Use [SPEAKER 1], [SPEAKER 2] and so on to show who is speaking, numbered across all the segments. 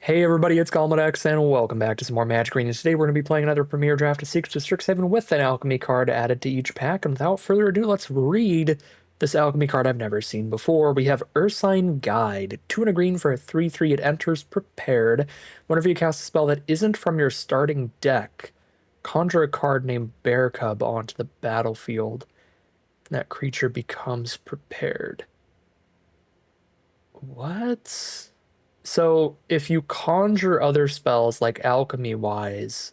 [SPEAKER 1] Hey everybody, it's Galmadex, and welcome back to some more Magic Arenas. Today we're going to be playing another Premier Draft of Secrets of Strixhaven with an Alchemy card added to each pack. And without further ado, let's read this Alchemy card I've never seen before. We have Ursine Guide. 2 and a green for a 3/3. It enters prepared. Whenever you cast a spell that isn't from your starting deck, conjure a card named Bear Cub onto the battlefield. And that creature becomes prepared. What? So if you conjure other spells like Alchemy Wise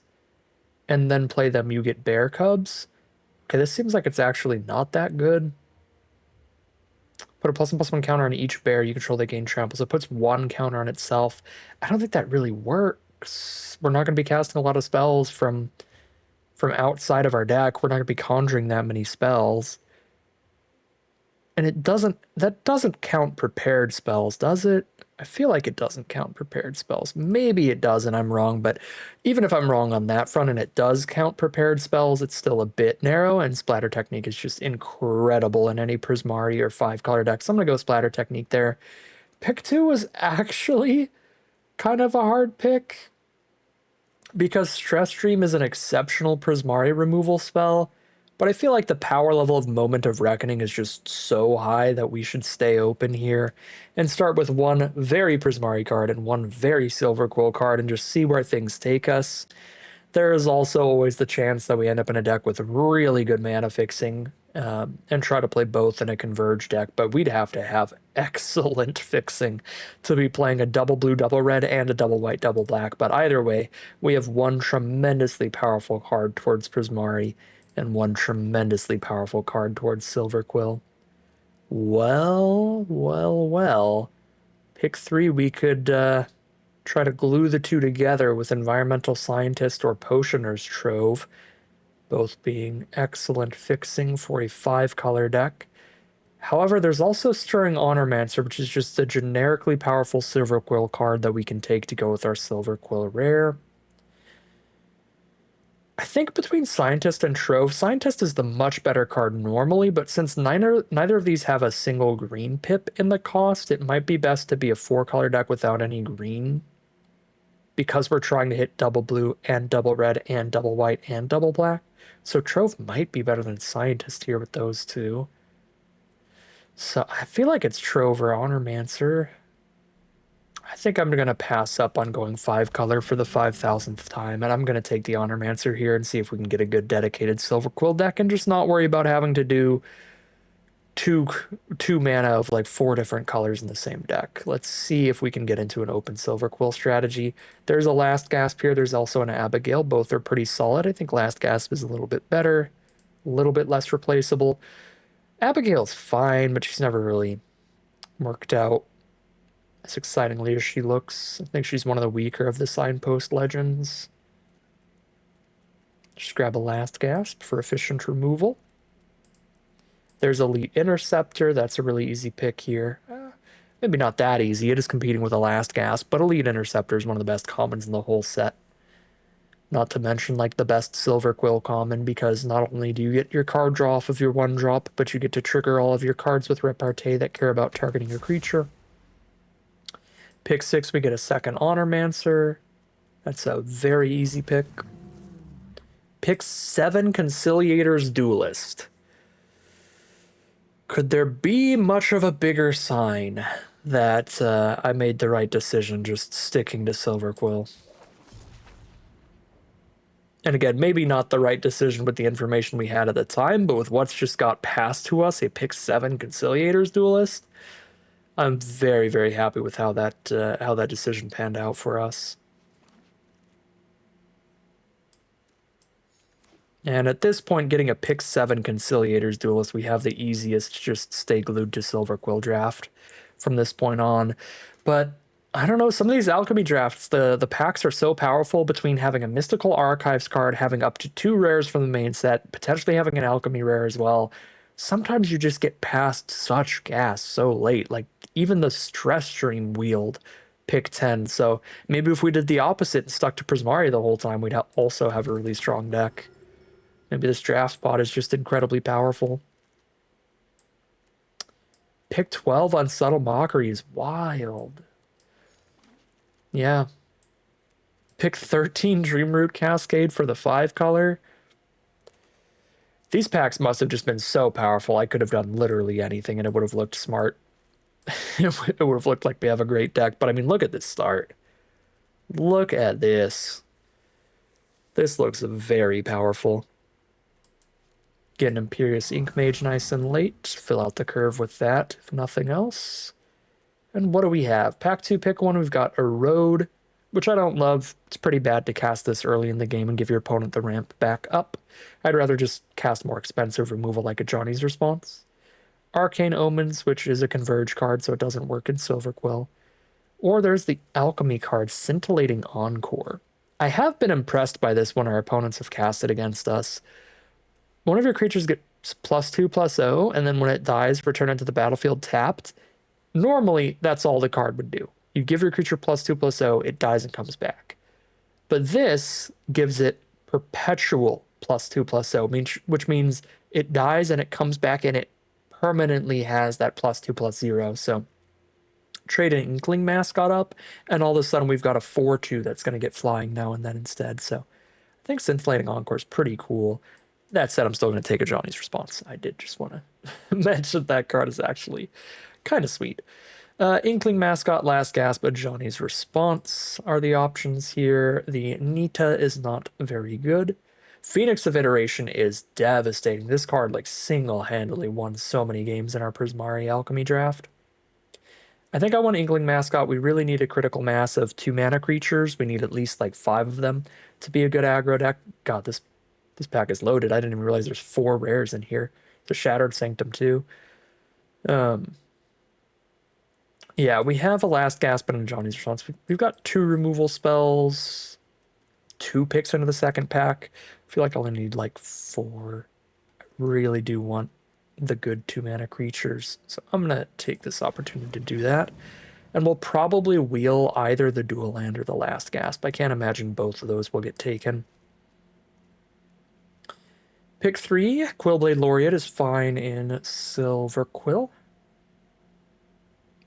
[SPEAKER 1] and then play them, you get bear cubs. Okay, this seems like it's actually not that good. Put a +1/+1 counter on each bear you control, they gain trample. So it puts 1 counter on itself. I don't think that really works. We're not going to be casting a lot of spells from outside of our deck. We're not going to be conjuring that many spells. And that doesn't count prepared spells, does it? I feel like it doesn't count prepared spells. Maybe it does and I'm wrong, but even if I'm wrong on that front and it does count prepared spells, it's still a bit narrow, and Splatter Technique is just incredible in any Prismari or 5-color deck. So I'm going to go Splatter Technique there. Pick 2 was actually kind of a hard pick because Stress Stream is an exceptional Prismari removal spell. But I feel like the power level of Moment of Reckoning is just so high that we should stay open here and start with one very Prismari card and one very Silver Quill card and just see where things take us. There is also always the chance that we end up in a deck with really good mana fixing and try to play both in a Converge deck, but we'd have to have excellent fixing to be playing a double blue, double red, and a double white, double black. But either way, we have one tremendously powerful card towards Prismari and one tremendously powerful card towards Silver Quill. Well. Pick 3, we could try to glue the two together with Environmental Scientist or Potioner's Trove, both being excellent fixing for a 5-color deck. However, there's also Stirring Honormancer, which is just a generically powerful Silver Quill card that we can take to go with our Silver Quill rare. I think between Scientist and Trove, Scientist is the much better card normally, but since neither of these have a single green pip in the cost, it might be best to be a 4-color deck without any green, because we're trying to hit double blue and double red and double white and double black. So Trove might be better than Scientist here with those two. So I feel like it's Trove or Honormancer. I think I'm going to pass up on going 5-color for the 5,000th time, and I'm going to take the Honormancer here and see if we can get a good dedicated Silver Quill deck and just not worry about having to do two mana of like 4 different colors in the same deck. Let's see if we can get into an open Silver Quill strategy. There's a Last Gasp here. There's also an Abigail. Both are pretty solid. I think Last Gasp is a little bit better, a little bit less replaceable. Abigail's fine, but she's never really worked out as excitingly as she looks. I think she's one of the weaker of the Signpost legends. Just grab a Last Gasp for efficient removal. There's Elite Interceptor. That's a really easy pick here. Maybe not that easy. It is competing with a Last Gasp, but Elite Interceptor is one of the best commons in the whole set. Not to mention like the best Silver Quill common, because not only do you get your card draw off of your 1-drop, but you get to trigger all of your cards with Repartee that care about targeting your creature. Pick 6, we get a second Honormancer. That's a very easy pick. Pick 7, Conciliator's Duelist. Could there be much of a bigger sign that I made the right decision just sticking to Silver Quill? And again, maybe not the right decision with the information we had at the time, but with what's just got passed to us, a pick 7 Conciliator's Duelist, I'm very, very happy with how that decision panned out for us. And at this point, getting a pick 7 Conciliator's Duelist, we have the easiest just stay glued to Silver Quill draft from this point on. But I don't know, some of these Alchemy drafts, the packs are so powerful between having a Mystical Archives card, having up to 2 rares from the main set, potentially having an Alchemy rare as well. Sometimes you just get past such gas so late. Like, even the Stress Stream wield pick 10. So maybe if we did the opposite and stuck to Prismari the whole time, we'd also have a really strong deck. Maybe this draft spot is just incredibly powerful. Pick 12 on Subtle Mockery is wild. Yeah, Pick 13 Dreamroot Cascade for the 5 color. These packs must have just been so powerful. I could have done literally anything and it would have looked smart. It would have looked like we have a great deck. But I mean, look at this start. Look at this. This looks very powerful. Get an Imperious Ink Mage nice and late. Fill out the curve with that, if nothing else. And what do we have? Pack 2, pick 1. We've got Erode, which I don't love. It's pretty bad to cast this early in the game and give your opponent the ramp back up. I'd rather just cast more expensive removal like a Johnny's Response. Arcane Omens, which is a Converge card, so it doesn't work in Silver Quill. Or there's the Alchemy card, Scintillating Encore. I have been impressed by this when our opponents have cast it against us. One of your creatures gets +2/+0, and then when it dies, return it to the battlefield tapped. Normally, that's all the card would do. You give your creature +2/+0, it dies and comes back. But this gives it perpetual +2/+0, which means it dies and it comes back and it permanently has that +2/+0. So trade an Inkling Mascot up, and all of a sudden we've got a 4/2 that's going to get flying now and then instead. So I think Scintillating Encore is pretty cool. That said, I'm still going to take a Johnny's Response. I did just want to mention that card is actually kind of sweet. Inkling Mascot, Last Gasp, but Johnny's Response are the options here. The Nita is not very good. Phoenix of Iteration is devastating. This card like single-handedly won so many games in our Prismari Alchemy draft. I think I want Inkling Mascot. We really need a critical mass of 2-mana creatures. We need at least like 5 of them to be a good aggro deck. God, this pack is loaded. I didn't even realize there's 4 rares in here. The Shattered Sanctum too. Yeah, we have a Last Gasp and a Johnny's Response. We've got 2 removal spells, 2 picks into the second pack. I feel like I only need like 4. I really do want the good 2-mana creatures. So I'm going to take this opportunity to do that. And we'll probably wheel either the Dual Land or the Last Gasp. I can't imagine both of those will get taken. Pick 3, Quillblade Laureate is fine in Silver Quill.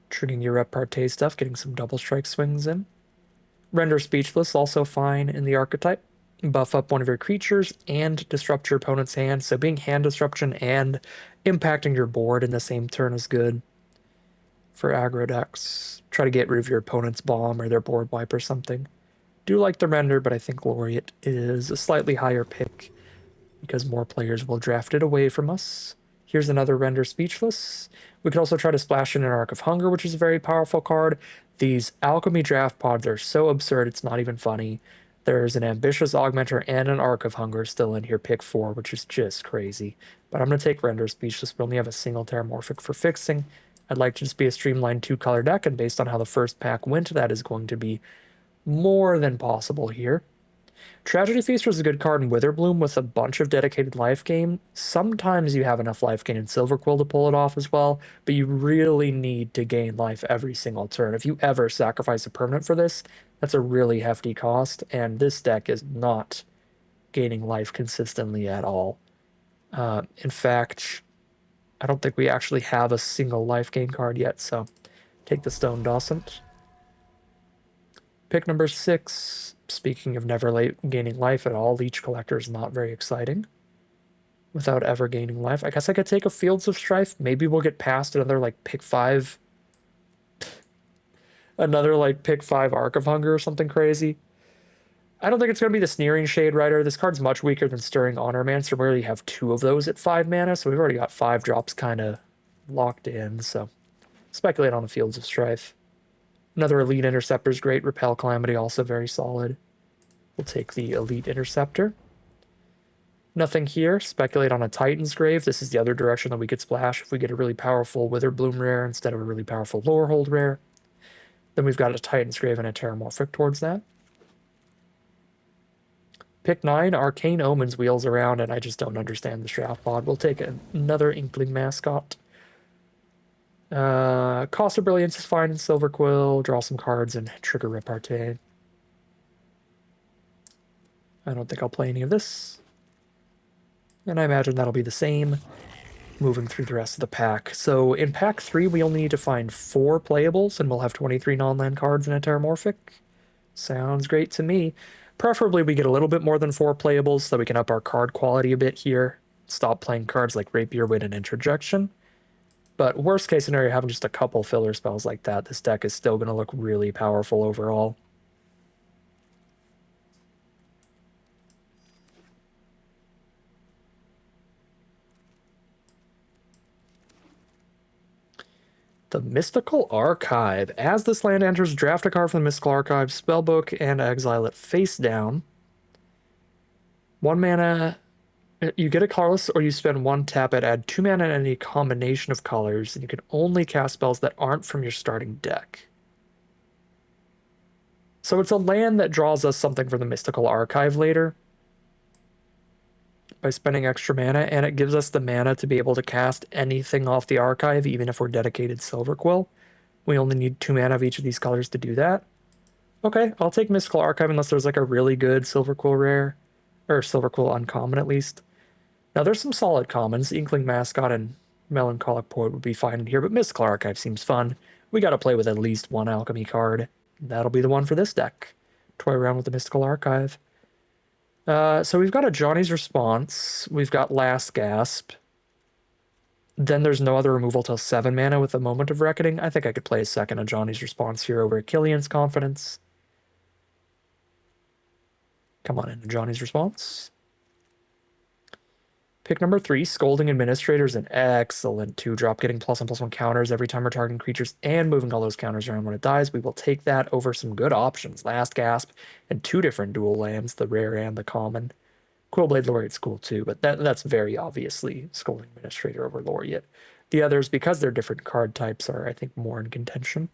[SPEAKER 1] Triggering your repartee stuff, getting some double strike swings in. Render Speechless, also fine in the archetype. Buff up one of your creatures and disrupt your opponent's hand, so being hand disruption and impacting your board in the same turn is good for aggro decks. Try to get rid of your opponent's bomb or their board wipe or something. Do like the render, but I think Laureate is a slightly higher pick because more players will draft it away from us. Here's another Render Speechless. We could also try to splash in an Arc of Hunger, which is a very powerful card. These Alchemy draft pods are so absurd, it's not even funny. There's an Ambitious Augmenter and an Arc of Hunger still in here, pick 4, which is just crazy. But I'm going to take Render Speechless. We only have a single Terramorphic for fixing. I'd like to just be a streamlined 2-color deck, and based on how the first pack went, that is going to be more than possible here. Tragedy Feaster is a good card in Witherbloom with a bunch of dedicated life gain. Sometimes you have enough life gain in Silver Quill to pull it off as well, but you really need to gain life every single turn. If you ever sacrifice a permanent for this, that's a really hefty cost, and this deck is not gaining life consistently at all. In fact, I don't think we actually have a single life gain card yet, so take the Stone Docent. Pick number 6. Speaking of never gaining life at all, Leech Collector is not very exciting without ever gaining life. I guess I could take a Fields of Strife. Maybe we'll get past another like pick 5. Another like pick 5 Arc of Hunger or something crazy. I don't think it's going to be the Sneering Shade Rider. This card's much weaker than Stirring Honormancer. We already have 2 of those at 5 mana, so we've already got 5 drops kind of locked in. So speculate on the Fields of Strife. Another Elite Interceptor is great. Repel Calamity, also very solid. We'll take the Elite Interceptor. Nothing here. Speculate on a Titan's Grave. This is the other direction that we could splash if we get a really powerful Witherbloom rare instead of a really powerful Lorehold rare. Then we've got a Titan's Grave and a Terramorphic towards that. Pick 9, Arcane Omens wheels around, and I just don't understand the draft pod. We'll take another Inkling Mascot. Cost of Brilliance is fine in Silver Quill. Draw some cards and trigger Repartee. I don't think I'll play any of this. And I imagine that'll be the same moving through the rest of the pack. So in pack 3, we only need to find 4 playables, and we'll have 23 non-land cards and a Terramorphic. Sounds great to me. Preferably we get a little bit more than 4 playables so that we can up our card quality a bit here. Stop playing cards like Rapier, Wit, and Interjection. But worst case scenario, having just a couple filler spells like that, this deck is still going to look really powerful overall. The Mystical Archive. As this land enters, draft a card from the Mystical Archive spellbook and exile it face down. 1 mana, you get a colorless, or you spend 1 tap it, add 2 mana in any combination of colors, and you can only cast spells that aren't from your starting deck. So it's a land that draws us something from the Mystical Archive later by spending extra mana, and it gives us the mana to be able to cast anything off the archive, even if we're dedicated Silverquill. We only need 2 mana of each of these colors to do that. Okay, I'll take Mystical Archive unless there's like a really good Silverquill rare, or Silverquill uncommon at least. Now there's some solid commons. Inkling Mascot and Melancholic Poet would be fine in here, but Mystical Archive seems fun. We gotta play with at least 1 Alchemy card. That'll be the one for this deck. Toy around with the Mystical Archive. So we've got a Johnny's Response. We've got Last Gasp. Then there's no other removal till 7 mana with a Moment of Reckoning. I think I could play a second of Johnny's Response here over Killian's Confidence. Come on in, Johnny's Response. Pick number 3, Scolding Administrator is an excellent 2-drop, getting +1/+1 counters every time we're targeting creatures and moving all those counters around when it dies. We will take that over some good options. Last Gasp and 2 different dual lands, the rare and the common. Quillblade Laureate's cool too, but that's very obviously Scolding Administrator over Laureate. The others, because they're different card types, are, I think, more in contention.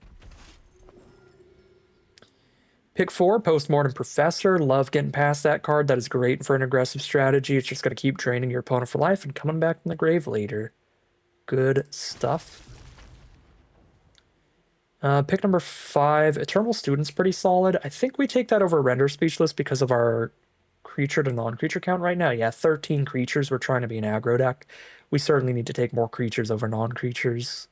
[SPEAKER 1] Pick 4, Postmortem Professor. Love getting past that card. That is great for an aggressive strategy. It's just going to keep draining your opponent for life and coming back from the grave later. Good stuff. Pick number 5, Eternal Student's pretty solid. I think we take that over Render Speechless because of our creature to non-creature count right now. Yeah, 13 creatures. We're trying to be an aggro deck. We certainly need to take more creatures over non-creatures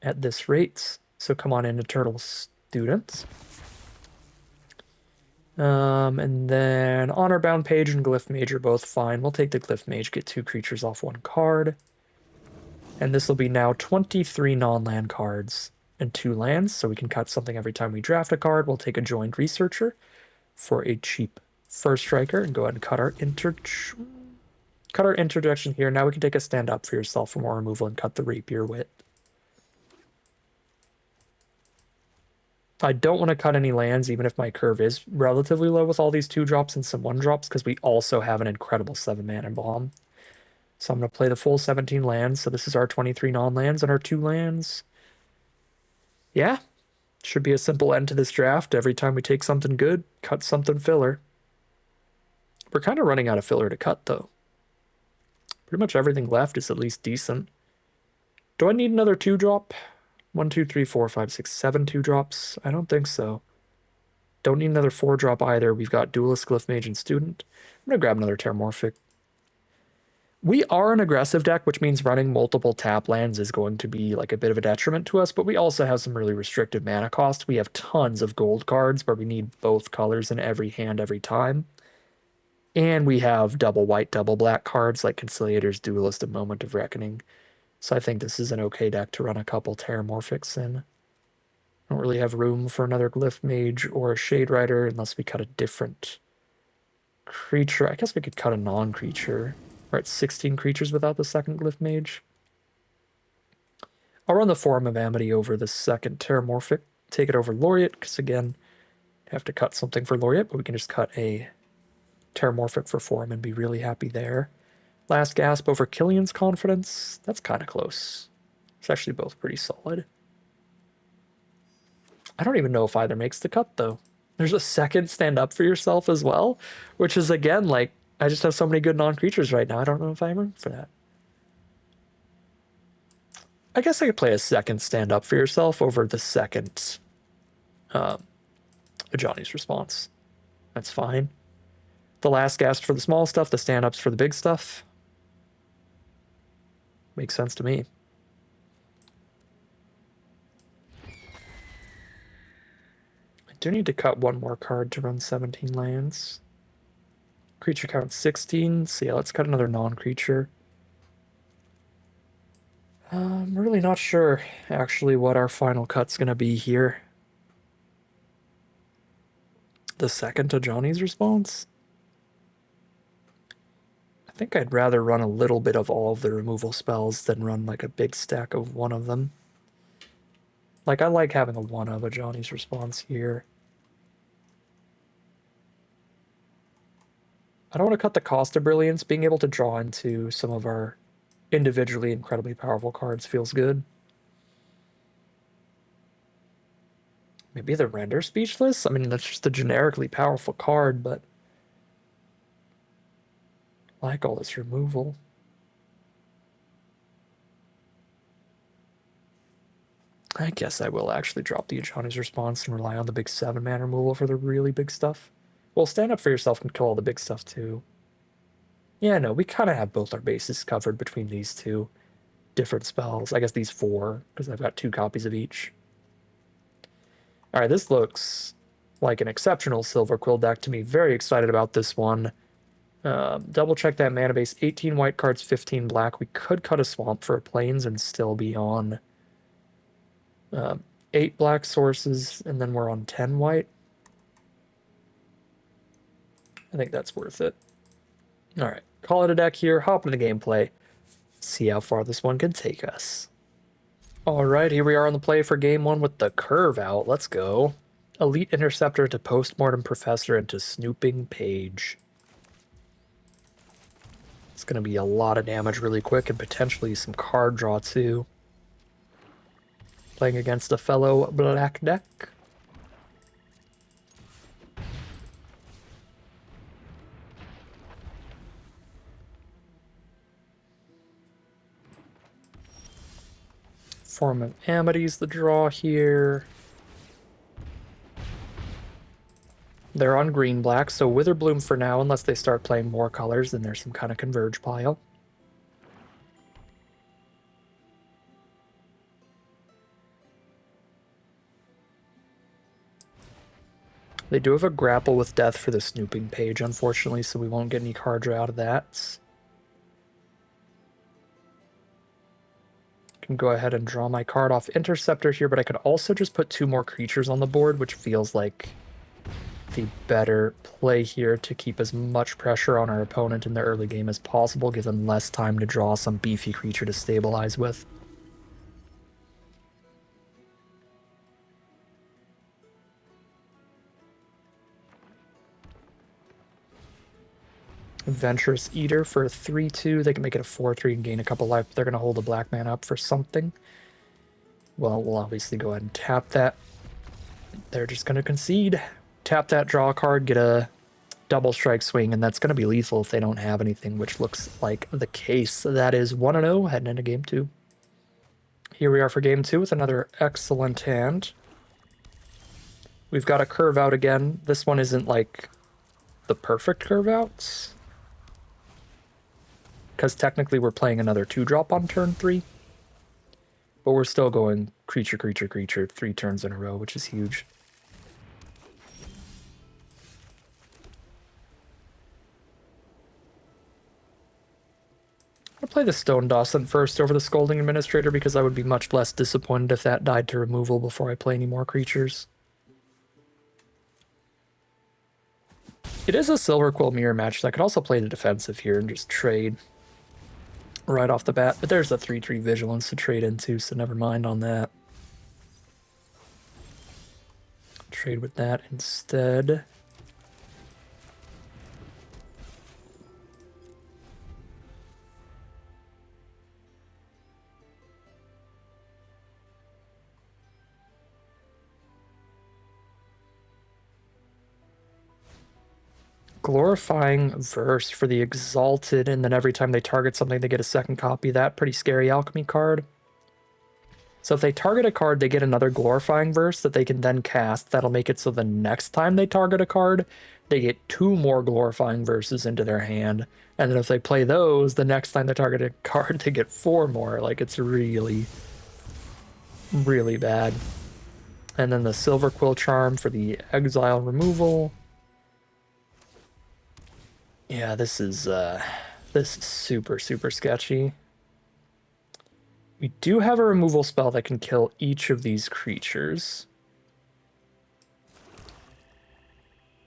[SPEAKER 1] at this rate. So come on in, Eternal Student. And then Honor-Bound Page and Glyph Mage are both fine. We'll take the Glyph Mage, get 2 creatures off 1 card. And this will be now 23 non-land cards and 2 lands, so we can cut something every time we draft a card. We'll take a Joined Researcher for a cheap first striker and go ahead and cut our interjection here. Now we can take a Stand Up for Yourself for more removal and cut the Rapier Wit. I don't want to cut any lands, even if my curve is relatively low with all these 2-drops and some 1-drops, because we also have an incredible 7-mana bomb. So I'm going to play the full 17 lands. So this is our 23 non-lands and our 2 lands. Yeah, should be a simple end to this draft. Every time we take something good, cut something filler. We're kind of running out of filler to cut, though. Pretty much everything left is at least decent. Do I need another 2-drop? 1, 2, 3, 4, 5, 6, 7 2-drops? I don't think so. Don't need another 4-drop either. We've got Duelist, Glyph Mage, and Student. I'm going to grab another Terramorphic. We are an aggressive deck, which means running multiple tap lands is going to be like a bit of a detriment to us, but we also have some really restrictive mana cost. We have tons of gold cards where we need both colors in every hand every time. And we have double white, double black cards like Conciliators, Duelist, and Moment of Reckoning. So I think this is an okay deck to run a couple Terramorphics in. Don't really have room for another Glyph Mage or a Shade Rider unless we cut a different creature. I guess we could cut a non-creature. We're at 16 creatures without the second Glyph Mage. I'll run the Forum of Amity over the second Terramorphic. Take it over Laureate, because again, have to cut something for Laureate, but we can just cut a Terramorphic for Forum and be really happy there. Last Gasp over Killian's Confidence. That's kind of close. It's actually both pretty solid. I don't even know if either makes the cut, though. There's a second Stand Up for Yourself as well, which is, again, like, I just have so many good non-creatures right now. I don't know if I have room for that. I guess I could play a second Stand Up for Yourself over the second Johnny's Response. That's fine. The Last Gasp for the small stuff, the Stand-Ups for the big stuff. Makes sense to me. Do need to cut one more card to run 17 lands. Creature count 16, so yeah, let's cut another non-creature. I'm really not sure, actually, what our final cut's gonna be here. The second to Johnny's response? I think I'd rather run a little bit of all of the removal spells than run like a big stack of one of them. Like, I like having a one of a Johnny's response here. I don't want to cut the cost of Brilliance. Being able to draw into some of our individually incredibly powerful cards feels good. Maybe the Render Speechless? I mean, that's just a generically powerful card, but I like all this removal. I guess I will actually drop the Johnny's response and rely on the big 7-mana removal for the really big stuff. Well, stand up for yourself and kill all the big stuff too. Yeah, no, we kind of have both our bases covered between these two different spells. I guess these 4, because I've got 2 copies of each. Alright, this looks like an exceptional Silver Quill deck to me. Very excited about this one. Double check that mana base. 18 white cards, 15 black. We could cut a swamp for plains and still be on 8 black sources, and then we're on 10 white. I think that's worth it. Alright, call it a deck here, hop into the gameplay, see how far this one can take us. Alright, here we are on the play for game 1 with the curve out. Let's go. Elite Interceptor to Postmortem Professor into Snooping Page. It's going to be a lot of damage really quick and potentially some card draw too. Playing against a fellow black deck. Form of Amity's the draw here. They're on green-black, so Witherbloom for now, unless they start playing more colors, then there's some kind of converge pile. They do have a Grapple with Death for the Snooping Page, unfortunately, so we won't get any card draw out of that. Can go ahead and draw my card off Interceptor here, but I could also just put 2 more creatures on the board, which feels like the better play here to keep as much pressure on our opponent in the early game as possible, give them less time to draw some beefy creature to stabilize with. Adventurous Eater for a 3-2. They can make it a 4-3 and gain a couple life. They're going to hold a black man up for something. Well, we'll obviously go ahead and tap that. They're just going to concede. Tap that, draw a card, get a double strike swing, and that's going to be lethal if they don't have anything, which looks like the case. That is 1-0 heading into game 2. Here we are for game 2 with another excellent hand. We've got a curve out again. This one isn't like the perfect curve outs, because technically we're playing another 2-drop on turn 3. But we're still going creature, creature, creature 3 turns in a row, which is huge. I'll play the Stone Dawson first over the Scolding Administrator because I would be much less disappointed if that died to removal before I play any more creatures. It is a Silver Quill mirror match, so I could also play the defensive here and just trade right off the bat. But there's a 3-3 Vigilance to trade into, so never mind on that. Trade with that instead. Glorifying Verse for the Exalted, and then every time they target something, they get a second copy of that. Pretty scary Alchemy card. So if they target a card, they get another Glorifying Verse that they can then cast. That'll make it so the next time they target a card, they get 2 more Glorifying Verses into their hand. And then if they play those, the next time they target a card, they get 4 more. Like, it's really, really bad. And then the Silver Quill Charm for the exile removal. Yeah, this is super, super sketchy. We do have a removal spell that can kill each of these creatures.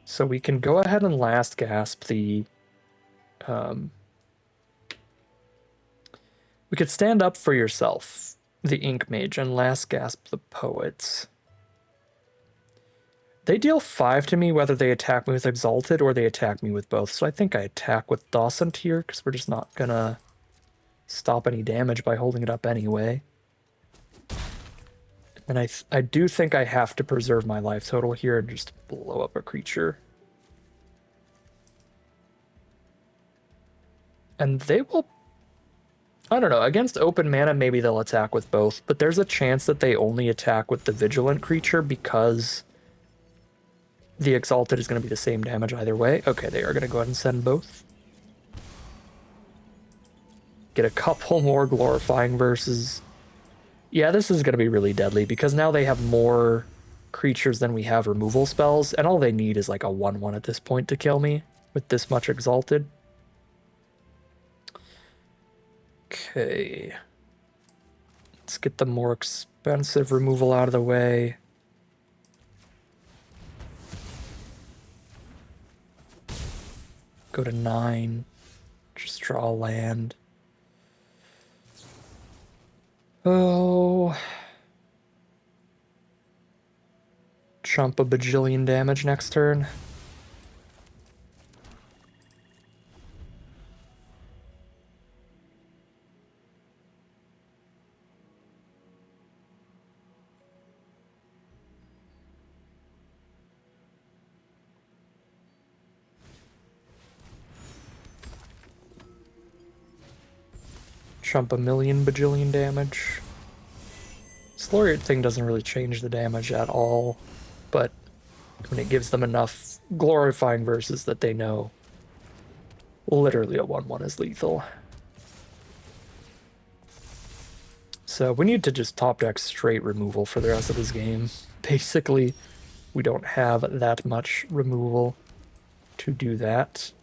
[SPEAKER 1] So we can go ahead and last gasp the... we could stand up for yourself, the Ink Mage, and last gasp the Poet. They deal 5 to me whether they attack me with Exalted or they attack me with both. So I think I attack with Dawson here because we're just not gonna stop any damage by holding it up anyway. And I do think I have to preserve my life total here and just blow up a creature. And they will... I don't know, against open mana maybe they'll attack with both, but there's a chance that they only attack with the Vigilant creature because the Exalted is going to be the same damage either way. Okay, they are going to go ahead and send both. Get a couple more Glorifying Verses. Yeah, this is going to be really deadly because now they have more creatures than we have removal spells, and all they need is like a 1/1 at this point to kill me with this much Exalted. Okay. Let's get the more expensive removal out of the way. Go to 9. Just draw land. Oh. Chump a bajillion damage next turn. Chump a million bajillion damage. Sloriot thing doesn't really change the damage at all, but when it gives them enough Glorifying Verses that they know literally a 1/1 is lethal. So we need to just top deck straight removal for the rest of this game. Basically, we don't have that much removal to do that.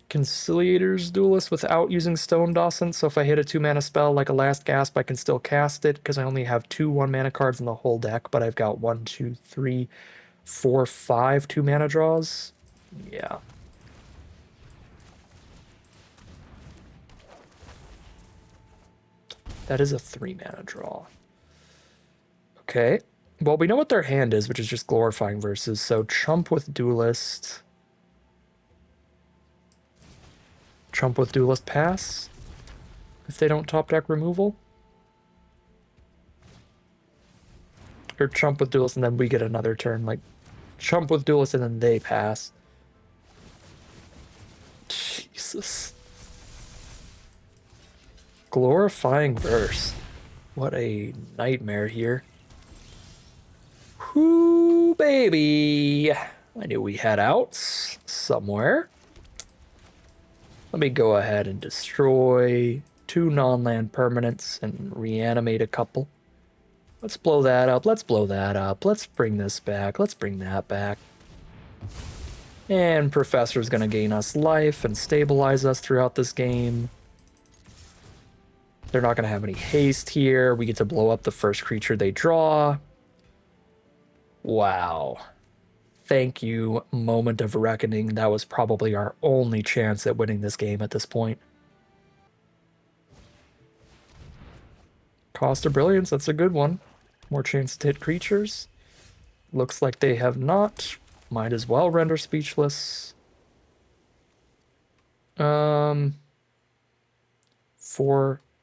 [SPEAKER 1] Conciliator's Duelist without using Stone Dawson, so if I hit a 2-mana spell like a Last Gasp, I can still cast it because I only have 2 1-mana cards in the whole deck, but I've got 1, 2, 3, 4, 5 2-mana draws. Yeah. That is a 3-mana draw. Okay. Well, we know what their hand is, which is just Glorifying Verses, so Chump with Duelist... Chump with Duelist pass if they don't top deck removal. Or Chump with Duelist and then we get another turn. Like, Chump with Duelist and then they pass. Jesus. Glorifying Verse. What a nightmare here. Whoo, baby. I knew we had outs somewhere. Let me go ahead and destroy 2 non-land permanents and reanimate a couple. Let's blow that up. Let's blow that up. Let's bring this back. Let's bring that back. And Professor's going to gain us life and stabilize us throughout this game. They're not going to have any haste here. We get to blow up the first creature they draw. Wow. Thank you, Moment of Reckoning. That was probably our only chance at winning this game at this point. Cost of Brilliance, that's a good one. More chance to hit creatures. Looks like they have not. Might as well render speechless. 4,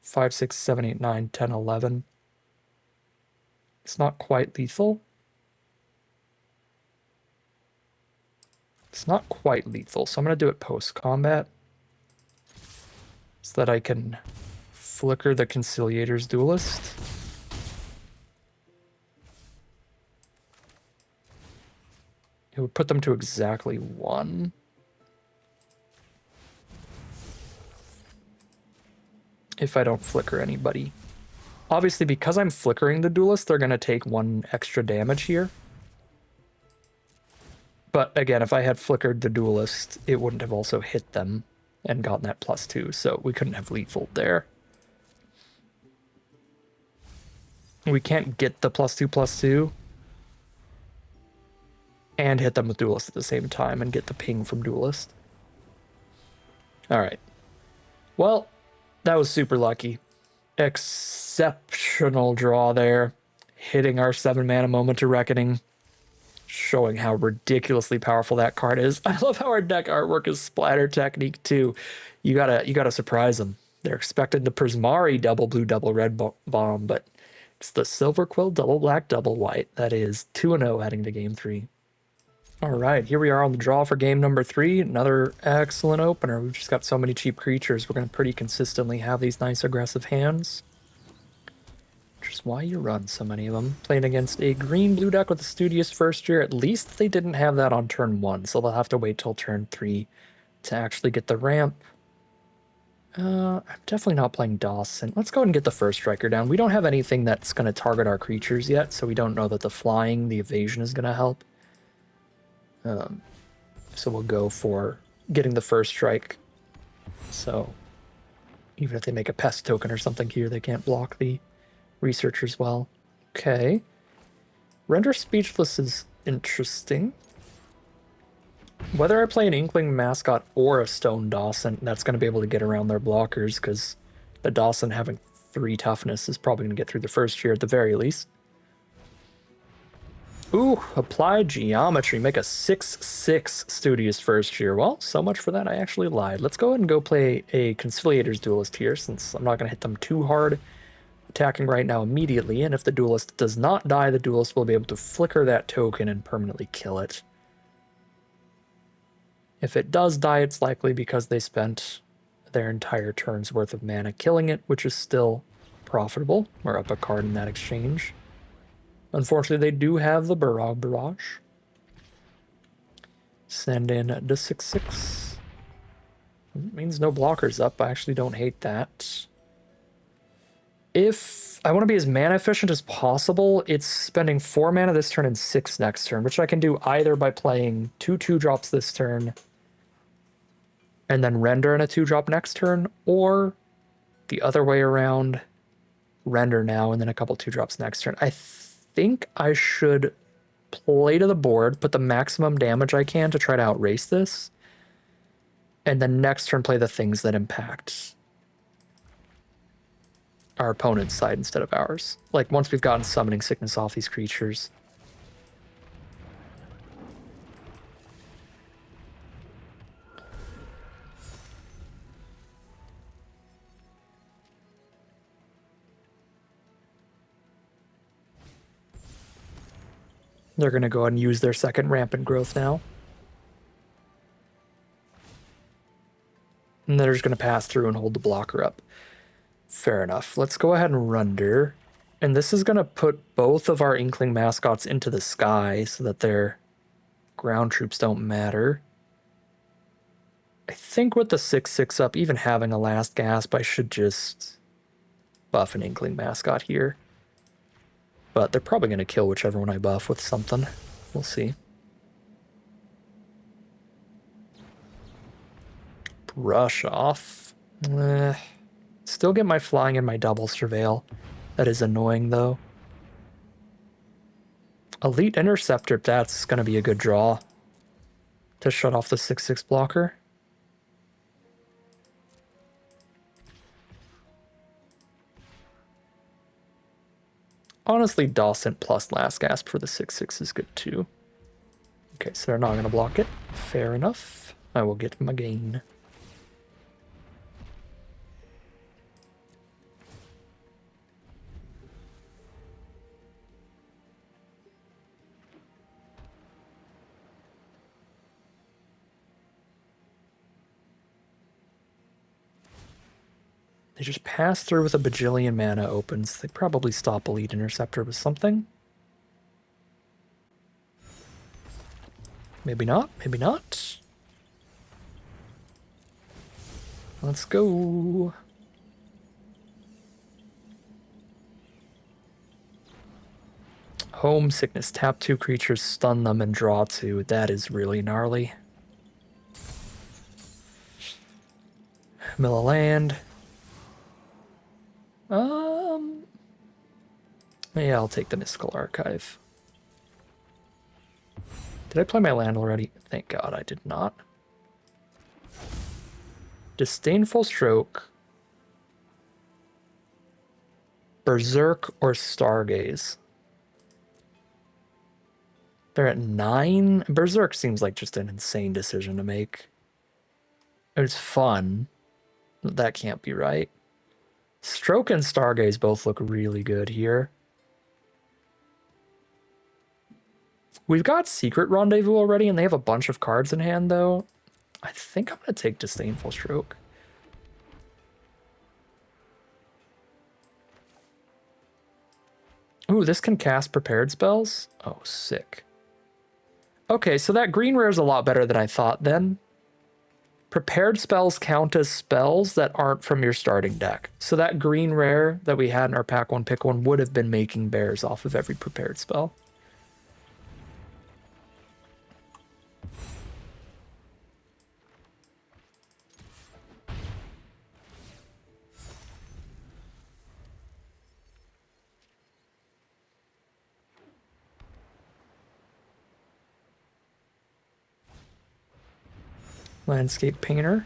[SPEAKER 1] 5, 6, 7, 8, 9, 10, 11. It's not quite lethal. It's not quite lethal, so I'm going to do it post-combat so that I can flicker the Conciliator's Duelist. It would put them to exactly 1. if I don't flicker anybody. Obviously, because I'm flickering the duelist, they're going to take 1 extra damage here. But again, if I had flickered the duelist, it wouldn't have also hit them and gotten that +2, so we couldn't have lethal there. We can't get the +2/+2 and hit them with duelist at the same time and get the ping from duelist. Alright. Well, that was super lucky. Exceptional draw there. Hitting our 7-mana Moment of Reckoning. Showing how ridiculously powerful that card is. I love how our deck artwork is splatter technique too. You gotta surprise them. They're expecting the Prismari double blue, double red bomb, but it's the Silver Quill double black, double white. That is 2-0 heading to game 3. All right, here we are on the draw for game number 3. Another excellent opener. We've just got so many cheap creatures. We're going to pretty consistently have these nice aggressive hands. Which is why you run so many of them. Playing against a green-blue deck with a Studious First Year. At least they didn't have that on turn 1, so they'll have to wait till turn 3 to actually get the ramp. I'm definitely not playing Dawson. Let's go ahead and get the first striker down. We don't have anything that's going to target our creatures yet, so we don't know that the flying, the evasion is going to help. So we'll go for getting the first strike. So even if they make a pest token or something here, they can't block the researchers well. Okay. Render Speechless is interesting. Whether I play an Inkling Mascot or a Stone Dawson, that's going to be able to get around their blockers, because the Dawson having 3 toughness is probably going to get through the first year at the very least. Ooh, Applied Geometry. Make a 6/6 Studious First Year. Well, so much for that. I actually lied. Let's go ahead and go play a Conciliator's Duelist here, since I'm not going to hit them too hard. Attacking right now immediately, and if the Duelist does not die, the Duelist will be able to flicker that token and permanently kill it. If it does die, it's likely because they spent their entire turn's worth of mana killing it, which is still profitable. We're up a card in that exchange. Unfortunately, they do have the Barrage Barrage. Send in the 6/6. Means no blockers up. I actually don't hate that. If I want to be as mana efficient as possible, it's spending 4 mana this turn and 6 next turn, which I can do either by playing 2 2-drops this turn and then render in a 2-drop next turn, or the other way around, render now and then a couple 2-drops next turn. I think I should play to the board, put the maximum damage I can to try to outrace this, and then next turn play the things that impact our opponent's side instead of ours. Like, once we've gotten Summoning Sickness off these creatures. They're going to go ahead and use their second Rampant Growth now. And they're just going to pass through and hold the blocker up. Fair enough. Let's go ahead and render. And this is going to put both of our Inkling Mascots into the sky so that their ground troops don't matter. I think with the 6/6 up, even having a Last Gasp, I should just buff an Inkling Mascot here. But they're probably going to kill whichever one I buff with something. We'll see. Brush off. Still get my flying and my double surveil. That is annoying, though. Elite Interceptor, that's going to be a good draw to shut off the 6/6 blocker. Honestly, Dawson plus Last Gasp for the 6/6 is good too. Okay, so they're not going to block it. Fair enough. I will get my gain. They just pass through with a bajillion mana opens. They probably stop Elite Interceptor with something. Maybe not, maybe not. Let's go. Homesickness. Tap 2 creatures, stun them, and draw 2. That is really gnarly. Mill a land. Yeah, I'll take the Mystical Archive. Did I play my land already? Thank God I did not. Disdainful Stroke. Berserk or Stargaze. They're at 9. Berserk seems like just an insane decision to make. It was fun. That can't be right. Stroke and Stargaze both look really good here. We've got Secret Rendezvous already, and they have a bunch of cards in hand, though. I think I'm going to take Disdainful Stroke. Ooh, this can cast prepared spells? Oh, sick. Okay, so that green rare is a lot better than I thought then. Prepared spells count as spells that aren't from your starting deck. So that green rare that we had in our pack 1 pick 1 would have been making bears off of every prepared spell. Landscape Painter.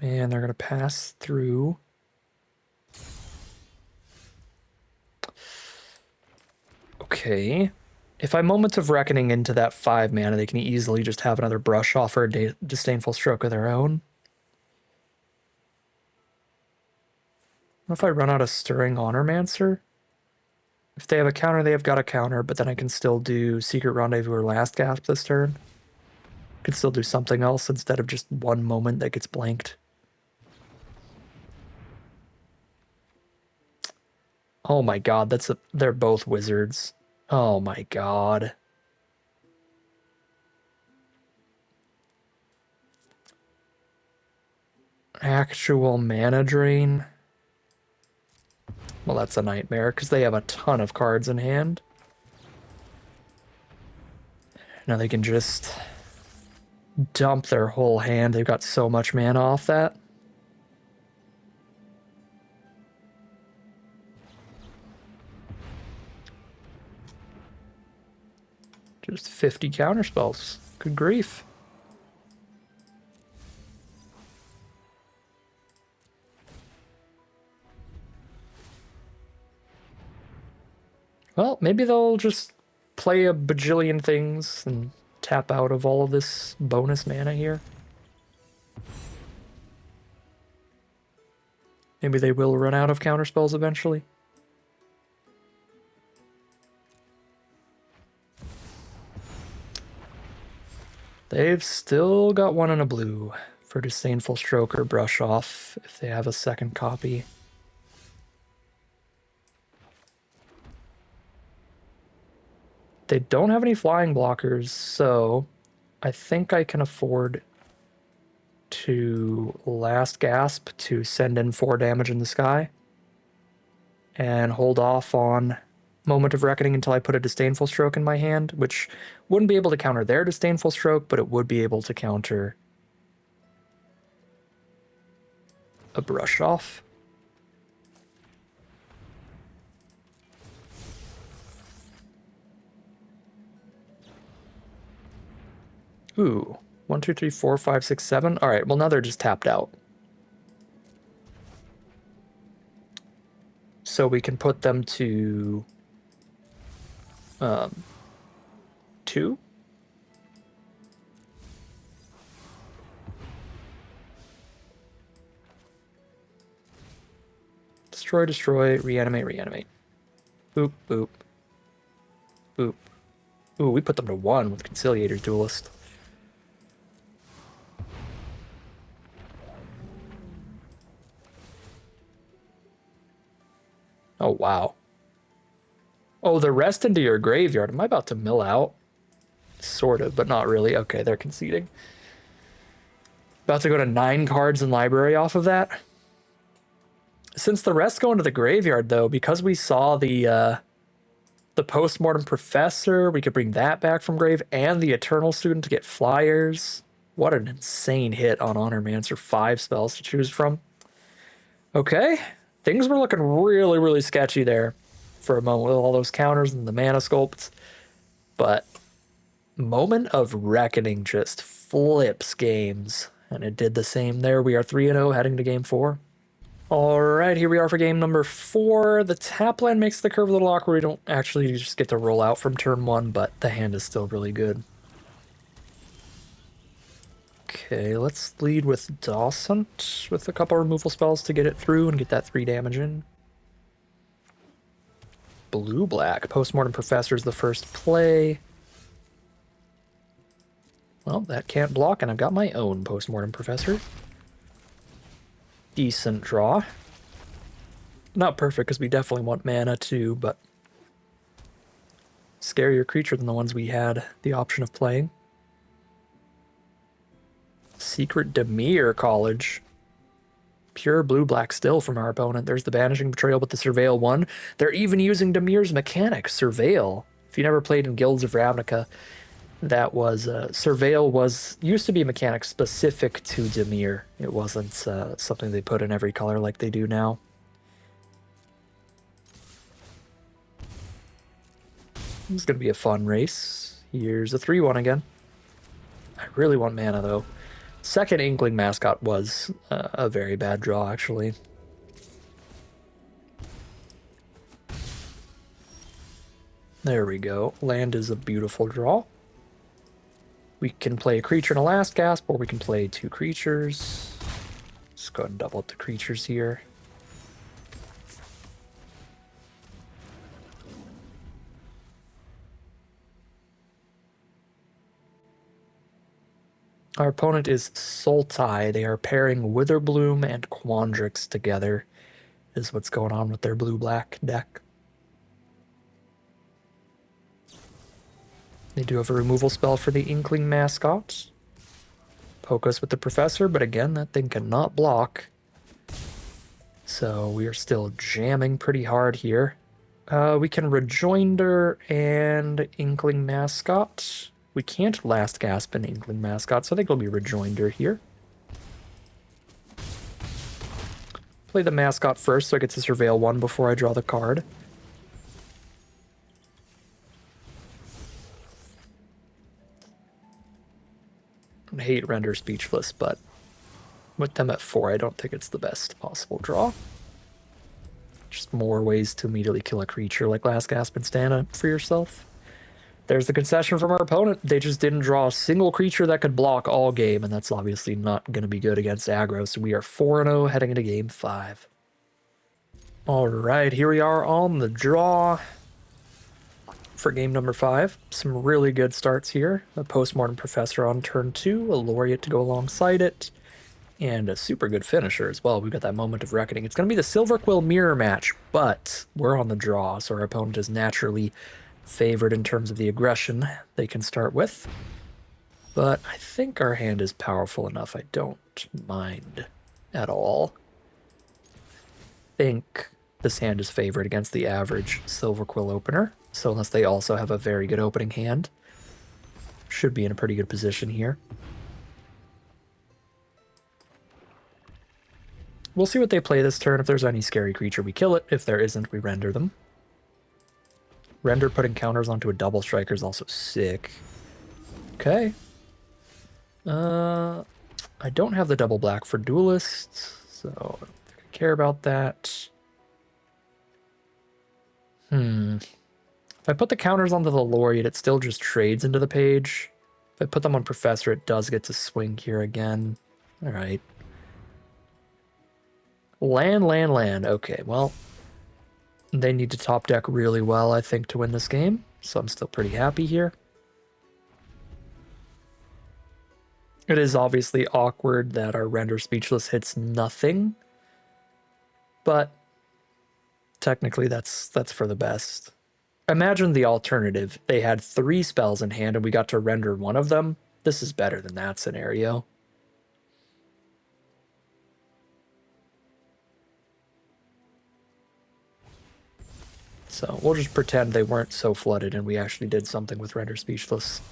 [SPEAKER 1] And they're going to pass through. Okay. If I Moment of Reckoning into that 5 mana, they can easily just have another Brush Off or a Disdainful Stroke of their own. What if I run out of Stirring Honormancer? If they have a counter, they have got a counter, but then I can still do Secret Rendezvous or Last Gasp this turn. I can still do something else instead of just one moment that gets blanked. Oh my god, they're both wizards. Oh my god. Actual mana drain. Well, that's a nightmare, because they have a ton of cards in hand. Now they can just dump their whole hand. They've got so much mana off that. Just 50 counterspells. Good grief. Well, maybe they'll just play a bajillion things and tap out of all of this bonus mana here. Maybe they will run out of counterspells eventually. They've still got one in a blue for Disdainful Stroke or Brush Off if they have a second copy. They don't have any flying blockers, so I think I can afford to Last Gasp to send in 4 damage in the sky and hold off on Moment of Reckoning until I put a Disdainful Stroke in my hand, which wouldn't be able to counter their Disdainful Stroke, but it would be able to counter a Brush Off. Ooh, 1, 2, 3, 4, 5, 6, 7. All right, well, now they're just tapped out. So we can put them to 2. Destroy, destroy, reanimate, reanimate. Boop, boop. Boop. Ooh, we put them to 1 with Conciliator's Duelist. Oh, wow. Oh, the rest into your graveyard. Am I about to mill out? Sort of, but not really. Okay, they're conceding. About to go to 9 cards in library off of that. Since the rest go into the graveyard, though, because we saw the postmortem professor, we could bring that back from grave, and the eternal student to get flyers. What an insane hit on Honormancer. 5 spells to choose from. Okay, things were looking really, really sketchy there for a moment with all those counters and the mana sculpts. But Moment of Reckoning just flips games, and it did the same there. We are 3-0 heading to game 4. All right, here we are for game number 4. The tap land makes the curve a little awkward. We don't actually just get to roll out from turn 1, but the hand is still really good. Okay, let's lead with Dawsant with a couple removal spells to get it through and get that 3 damage in. Blue-black. Postmortem Professor is the first play. Well, that can't block, and I've got my own Postmortem Professor. Decent draw. Not perfect, because we definitely want mana too, but scarier creature than the ones we had the option of playing. Secret Demir College. Pure blue-black still from our opponent. There's the Banishing Betrayal with the Surveil 1. They're even using Demir's mechanic, Surveil. If you never played in Guilds of Ravnica, that was Surveil was used to be a mechanic specific to Dimir. It wasn't something they put in every color like they do now. This is going to be a fun race. Here's a 3-1 again. I really want mana though. Second Inkling Mascot was a very bad draw actually. There we go. Land is a beautiful draw. We can play a creature in a last gasp, or we can play 2 creatures. Let's go ahead and double up the creatures here. Our opponent is Sultai. They are pairing Witherbloom and Quandrix together, is what's going on with their blue-black deck. They do have a removal spell for the Inkling Mascot. Poke us with the Professor, but again, that thing cannot block. So we are still jamming pretty hard here. We can Rejoinder and Inkling Mascot. We can't Last Gasp an Inkling Mascot, so I think it'll be Rejoinder here. Play the Mascot first so I get to Surveil 1 before I draw the card. I hate Render Speechless, but with them at 4, I don't think it's the best possible draw. Just more ways to immediately kill a creature like Last Gasp and stand up for yourself. There's the concession from our opponent. They just didn't draw a single creature that could block all game, and that's obviously not going to be good against aggro, so we are 4-0 heading into game 5. Alright, here we are on the draw for game number 5. Some really good starts here. A Postmortem Professor on turn 2, a Laureate to go alongside it, and a super good finisher as well. We've got that Moment of Reckoning. It's going to be the Silver Quill Mirror match, but we're on the draw, so our opponent is naturally favored in terms of the aggression they can start with. But I think our hand is powerful enough. I don't mind at all. I think this hand is favored against the average Silver Quill opener. So unless they also have a very good opening hand, should be in a pretty good position here. We'll see what they play this turn. If there's any scary creature, we kill it. If there isn't, we render them. Render putting counters onto a double striker is also sick. Okay. I don't have the double black for Duelist, so I don't think I care about that. If I put the counters onto the Laureate, it still just trades into the page. If I put them on Professor, it does get to swing here again. Alright. Land. Okay, well, they need to top deck really well, I think, to win this game. So I'm still pretty happy here. It is obviously awkward that our Render Speechless hits nothing. But technically that's for the best. Imagine the alternative. They had 3 spells in hand and we got to render one of them. This is better than that scenario. So we'll just pretend they weren't so flooded and we actually did something with Render Speechless.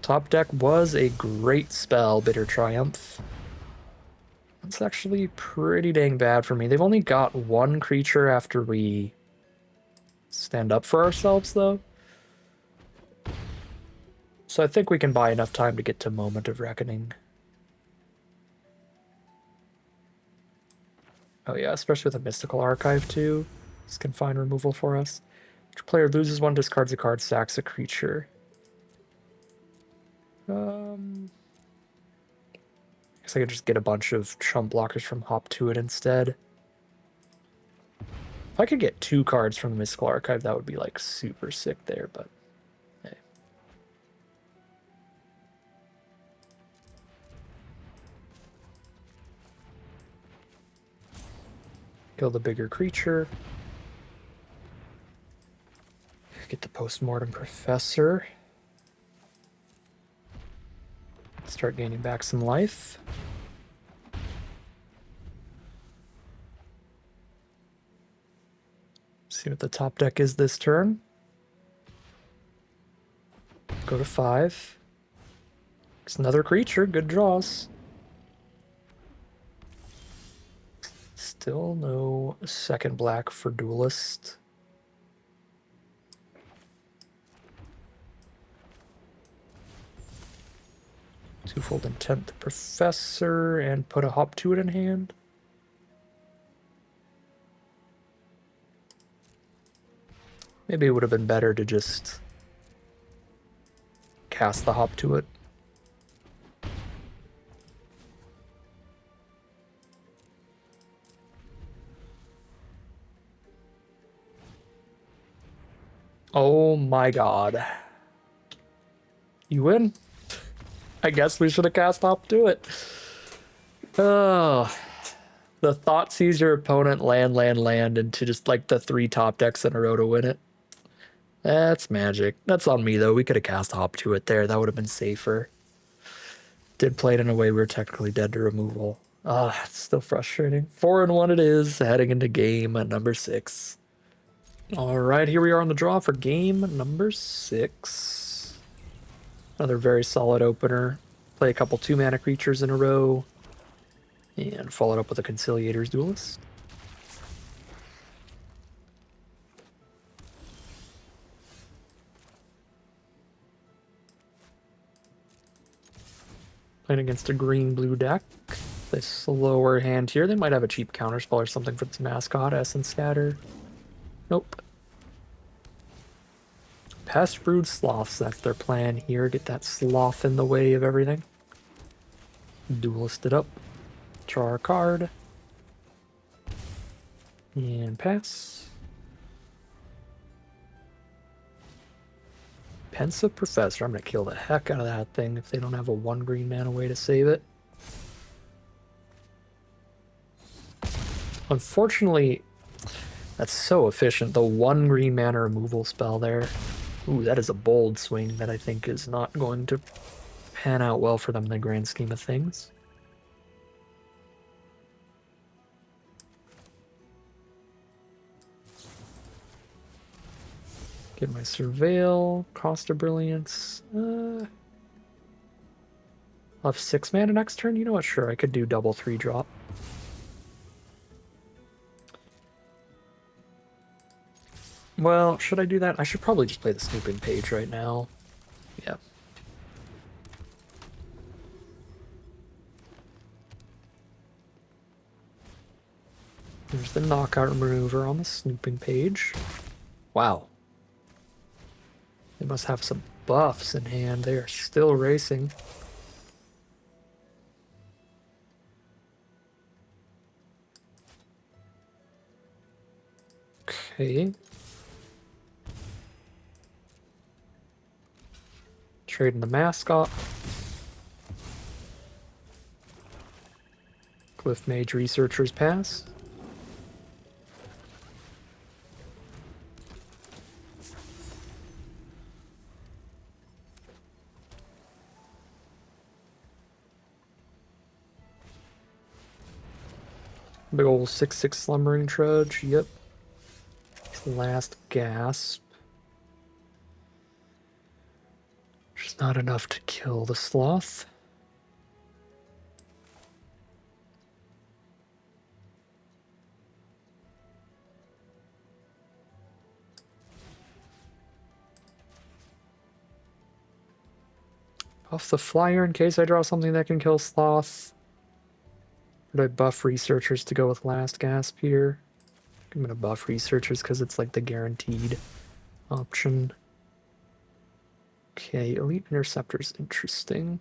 [SPEAKER 1] Top deck was a great spell, Bitter Triumph. That's actually pretty dang bad for me. They've only got one creature after we stand up for ourselves, though. So I think we can buy enough time to get to Moment of Reckoning. Oh yeah, especially with a Mystical Archive, too. This can find removal for us. Each player loses one, discards a card, sacks a creature. Guess I could just get a bunch of chump blockers from Hop to it instead. If I could get 2 cards from the Mystical Archive, that would be like super sick there, but hey. Kill the bigger creature. Get the Postmortem Professor. Start gaining back some life. See what the top deck is this turn. Go to 5. It's another creature. Good draws. Still no second black for Duelist. Twofold Intent the Professor and put a Hop to it in hand. Maybe it would have been better to just cast the Hop to it. Oh my god. You win? I guess we should have cast Hop to it. Oh. The thought sees your opponent land into just like the 3 top decks in a row to win it. That's magic. That's on me, though. We could have cast Hop to it there. That would have been safer. Did play it in a way we were technically dead to removal. Ah, it's still frustrating. 4-1 it is, heading into game at number 6. All right, here we are on the draw for game number 6. Another very solid opener. Play a couple 2-mana creatures in a row. And followed up with a Conciliator's Duelist. Playing against a green-blue deck. A slower hand here. They might have a cheap counterspell or something for this mascot. Essence Scatter. Nope. Pest Brood Sloths. That's their plan here. Get that sloth in the way of everything. Duelist it up. Draw a card. And pass. Pensive Professor. I'm going to kill the heck out of that thing if they don't have a 1 green mana way to save it. Unfortunately, that's so efficient. The 1 green mana removal spell there. Ooh, that is a bold swing that I think is not going to pan out well for them in the grand scheme of things. Get my Surveil, Cost of Brilliance. I'll have 6 mana next turn. You know what? Sure, I could do double 3-drop. Well, should I do that? I should probably just play the Snooping Page right now. Yeah. There's the knockout maneuver on the Snooping Page. Wow. They must have some buffs in hand. They are still racing. Okay. Trading the mascot. Glyph Mage Researcher's Pass. Big ol' 6/6 Slumbering Trudge, yep. Last Gasp. Just not enough to kill the Sloth. Buff the Flyer in case I draw something that can kill Sloth. Or do I buff Researchers to go with Last Gasp here? I'm gonna buff Researchers because it's like the guaranteed option. Okay, Elite Interceptor's interesting.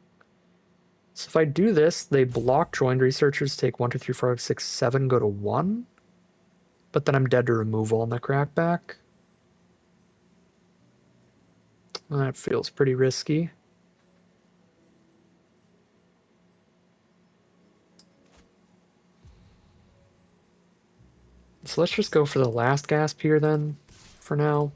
[SPEAKER 1] So if I do this, they block Joined Researchers, take 1, 2, 3, 4, 5, 6, 7, go to 1. But then I'm dead to removal on the crackback. That feels pretty risky. So let's just go for the last gasp here then, for now.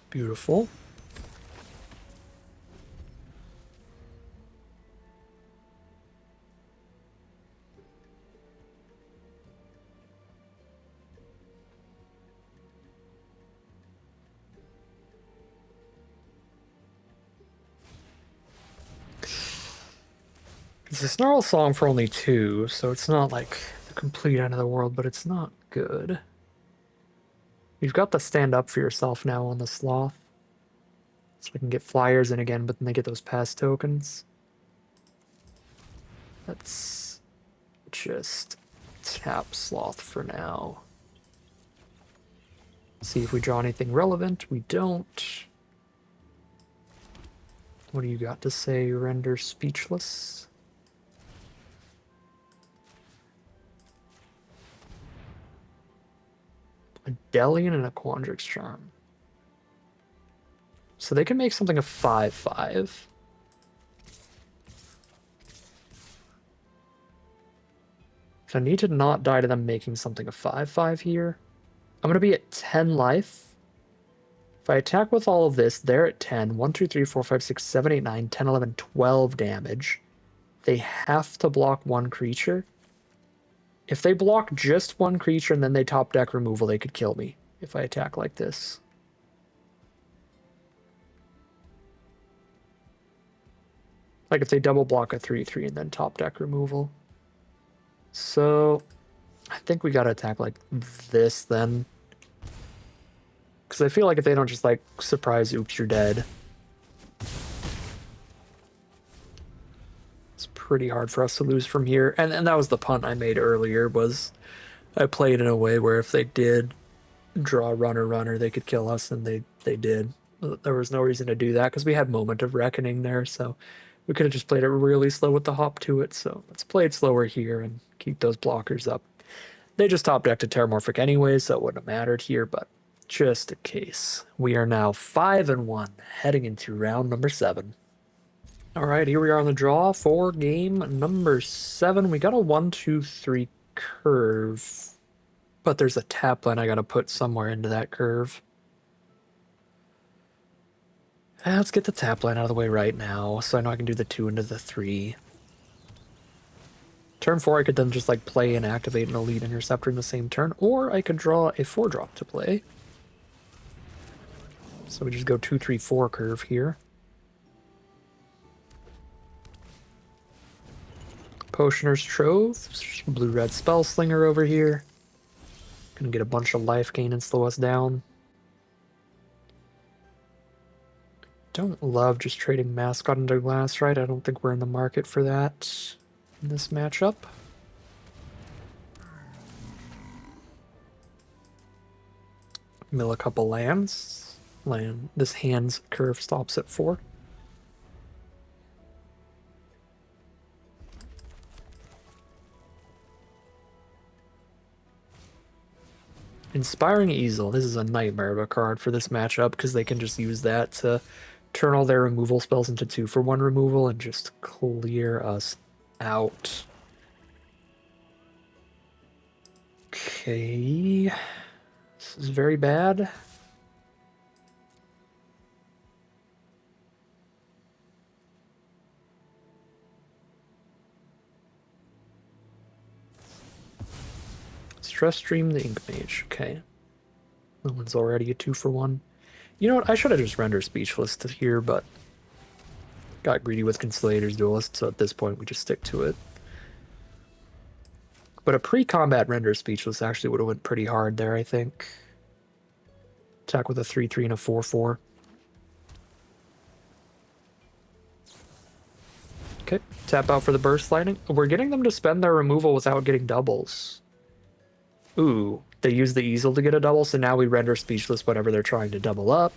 [SPEAKER 1] Beautiful. It's a Snarl Song for only 2, so it's not like the complete end of the world, but it's not good. You've got to stand up for yourself now on the Sloth. So I can get flyers in again, but then they get those pass tokens. Let's just tap Sloth for now. See if we draw anything relevant. We don't. What do you got to say? Render speechless. A Delian and a Quandrix Charm. So they can make something a 5/5. So I need to not die to them making something a 5/5 here. I'm going to be at 10 life. If I attack with all of this, they're at 10. 1, 2, 3, 4, 5, 6, 7, 8, 9, 10, 11, 12 damage. They have to block one creature. If they block just one creature and then they top deck removal, they could kill me if I attack like this. Like if they double block a 3/3 and then top deck removal. So I think we gotta attack like this then. Because I feel like if they don't just like surprise, oops, you're dead. It's pretty hard for us to lose from here. And that was the punt I made earlier, was I played in a way where if they did draw runner, they could kill us, and they did. There was no reason to do that because we had Moment of Reckoning there, so we could have just played it really slow with the hop to it. So let's play it slower here and keep those blockers up. They just top decked a Terramorphic anyways, so it wouldn't have mattered here, but just in case. We are now 5-1, heading into round number 7. All right, here we are on the draw for game number 7. We got a 1, 2, 3 curve, but there's a tap line I gotta put somewhere into that curve. Let's get the tap line out of the way right now, so I know I can do the 2 into the 3. Turn 4, I could then just like play and activate an Elite Interceptor in the same turn, or I could draw a 4-drop to play. So we just go 2, 3, 4 curve here. Potioner's Trove, blue-red Spellslinger over here. Gonna get a bunch of life gain and slow us down. Don't love just trading Mascot into Glass, right? I don't think we're in the market for that in this matchup. Mill a couple lands. This hand's curve stops at 4. Inspiring Easel. This is a nightmare of a card for this matchup because they can just use that to turn all their removal spells into 2-for-1 removal and just clear us out. Okay. This is very bad. Stress Stream the Ink Mage. Okay. That one's already a 2-for-1. You know what? I should have just rendered Speechless to here, but got greedy with Constellator's Duelist, so at this point we just stick to it. But a pre-combat render Speechless actually would have went pretty hard there, I think. Attack with a 3-3 and a 4-4. Okay, tap out for the Burst Lightning. We're getting them to spend their removal without getting doubles. Ooh, they use the easel to get a double, so now we render Speechless whenever they're trying to double up.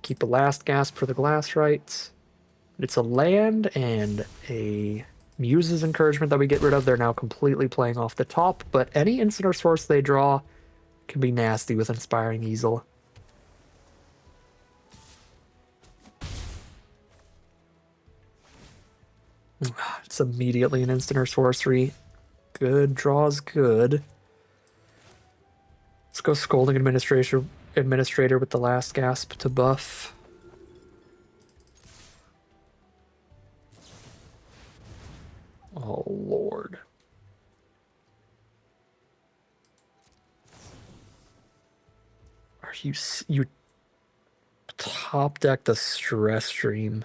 [SPEAKER 1] Keep a last gasp for the glass rights. It's a land and a Muse's Encouragement that we get rid of. They're now completely playing off the top, but any instant or source they draw can be nasty with Inspiring Easel. It's immediately an instant or sorcery. Good draws, good. Let's go Scolding Administrator with the last gasp to buff. Oh, Lord. Are you top deck the Stress Stream?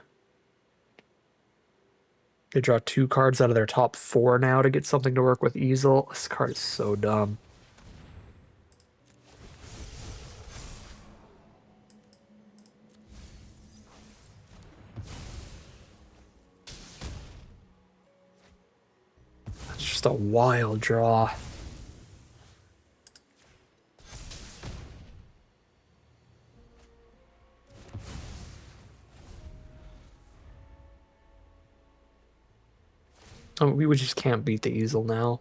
[SPEAKER 1] They draw 2 cards out of their top 4 now to get something to work with Easel. This card is so dumb. That's just a wild draw. Oh, we just can't beat the Easel now.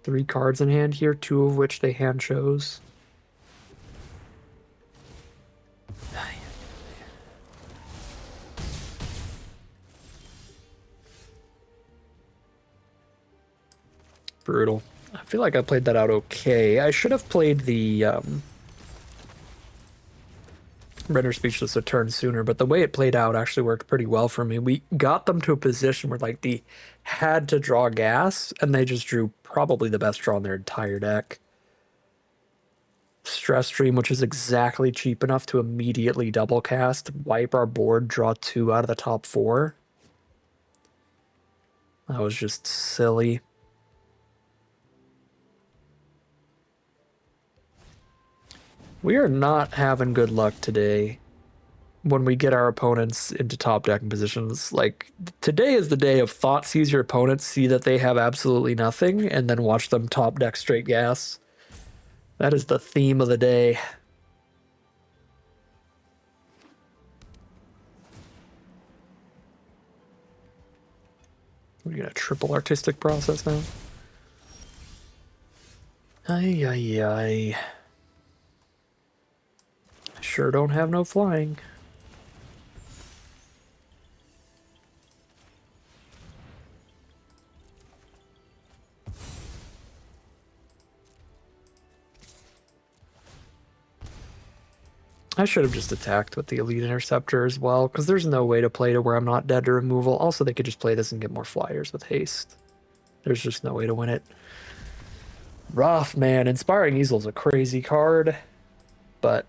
[SPEAKER 1] 3 cards in hand here, 2 of which they hand chose. Brutal. I feel like I played that out okay. I should have played the Render Speechless a turn sooner, but the way it played out actually worked pretty well for me. We got them to a position where like they had to draw gas, and they just drew probably the best draw in their entire deck. Stress Stream, which is exactly cheap enough to immediately double cast, wipe our board, draw 2 out of the top 4. That was just silly. We are not having good luck today when we get our opponents into top decking positions. Like, today is the day of Thoughtseize your opponents, see that they have absolutely nothing, and then watch them top deck straight gas. That is the theme of the day. We're gonna triple Artistic Process now. Ay, ay, ay. Sure don't have no flying. I should have just attacked with the Elite Interceptor as well, because there's no way to play to where I'm not dead to removal. Also, they could just play this and get more flyers with haste. There's just no way to win it. Rough, man. Inspiring Easel's a crazy card, but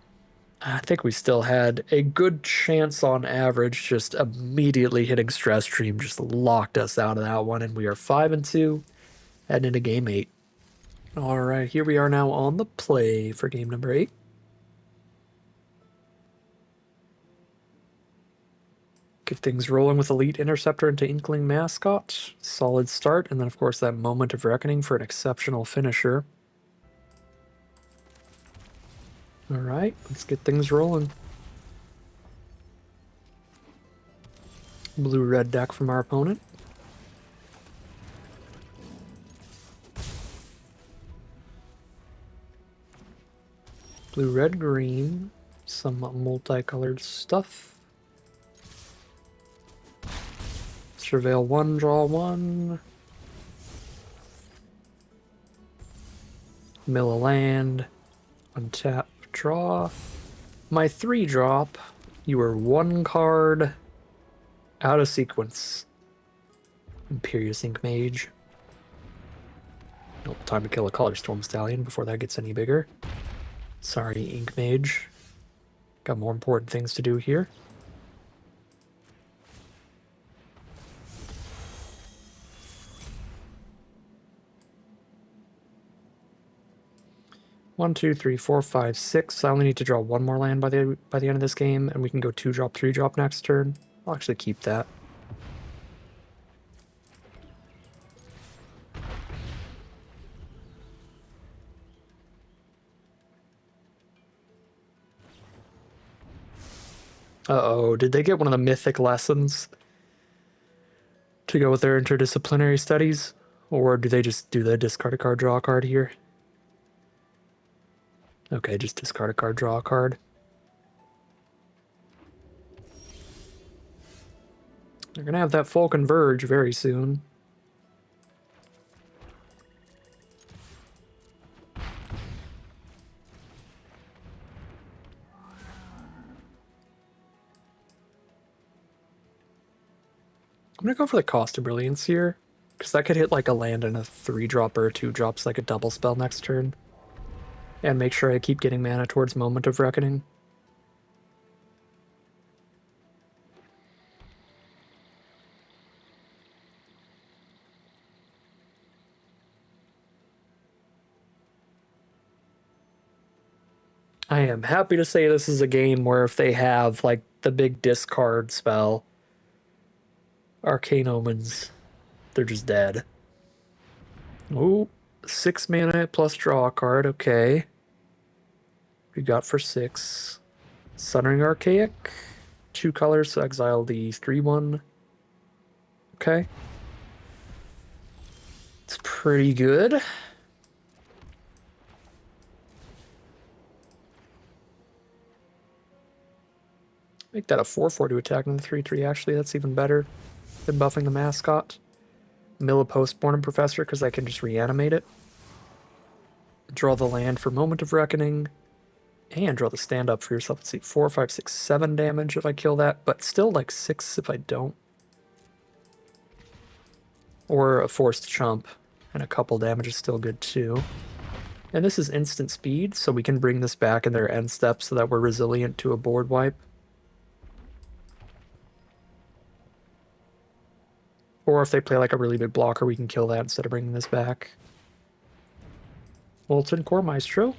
[SPEAKER 1] I think we still had a good chance on average. Just immediately hitting Stress Stream just locked us out of that one, and we are 5-2, heading into game 8. All right, here we are now on the play for game number 8. Get things rolling with Elite Interceptor into Inkling Mascot. Solid start, and then of course that Moment of Reckoning for an exceptional finisher. Alright, let's get things rolling. Blue-red deck from our opponent. Blue-red-green. Some multicolored stuff. Surveil 1, draw 1. Mill a land. Untap, draw. My 3-drop. You are 1 card out of sequence. Imperious Ink Mage. Nope, time to kill a Color Storm Stallion before that gets any bigger. Sorry, Ink Mage. Got more important things to do here. One, two, three, four, five, six. I only need to draw one more land by the end of this game, and we can go 2-drop, 3-drop next turn. I'll actually keep that. Uh-oh, did they get one of the mythic lessons to go with their interdisciplinary studies? Or do they just do the discard a card, draw a card here? Okay, just discard a card, draw a card. They're gonna have that full converge very soon. I'm gonna go for the Cost of Brilliance here, because that could hit like a land and a 3-drop or a 2-drops like a double spell next turn. And make sure I keep getting mana towards Moment of Reckoning. I am happy to say this is a game where if they have like the big discard spell, Arcane Omens, they're just dead. Oh, 6 mana plus draw a card, okay. We got for 6. Sunring Archaic, 2 colors, so exile the 3/1. Okay. It's pretty good. Make that a 4/4 to attack in the 3/3, actually, that's even better than buffing the mascot. Mill a Postmortem Professor, because I can just reanimate it. Draw the land for Moment of Reckoning. And draw the stand up for yourself. Let's see, 4, 5, 6, 7 damage if I kill that, but still like 6 if I don't. Or a forced chump, and a couple damage is still good too. And this is instant speed, so we can bring this back in their end step so that we're resilient to a board wipe. Or if they play like a really big blocker, we can kill that instead of bringing this back. Molten Core Maestro.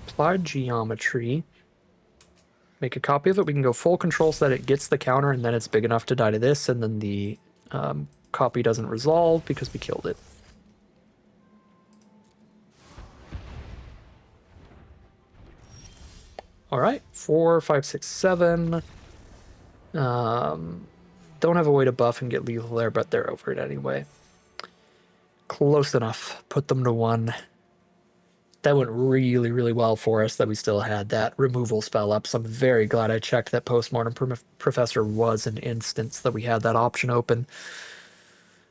[SPEAKER 1] Applied Geometry. Make a copy of it. We can go full control so that it gets the counter and then it's big enough to die to this, and then the copy doesn't resolve because we killed it. Alright, 4, 5, 6, 7. Don't have a way to buff and get lethal there, but they're over it anyway. Close enough. Put them to 1. That went really, really well for us that we still had that removal spell up, so I'm very glad I checked that Postmortem Professor was an instance, that we had that option open.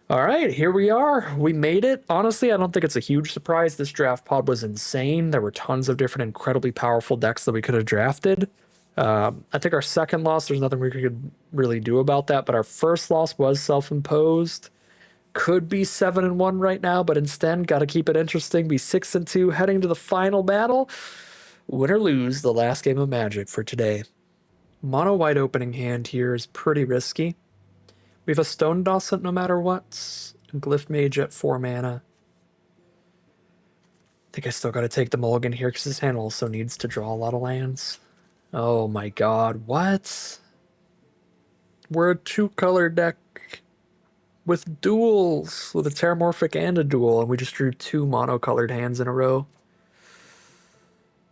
[SPEAKER 1] All right, here we are. We made it. Honestly, I don't think it's a huge surprise. This draft pod was insane. There were tons of different incredibly powerful decks that we could have drafted. I think our second loss, there's nothing we could really do about that, but our first loss was self-imposed. Could be 7-1 right now, but instead, got to keep it interesting. Be 6-2 heading to the final battle. Win or lose, the last game of Magic for today. Mono white opening hand here is pretty risky. We have a Stone Docent no matter what. Glyph Mage at 4 mana. I think I still got to take the mulligan here because this hand also needs to draw a lot of lands. Oh my god, what? We're a 2-color deck with duels, with a Terramorphic and a duel, and we just drew 2 mono-colored hands in a row.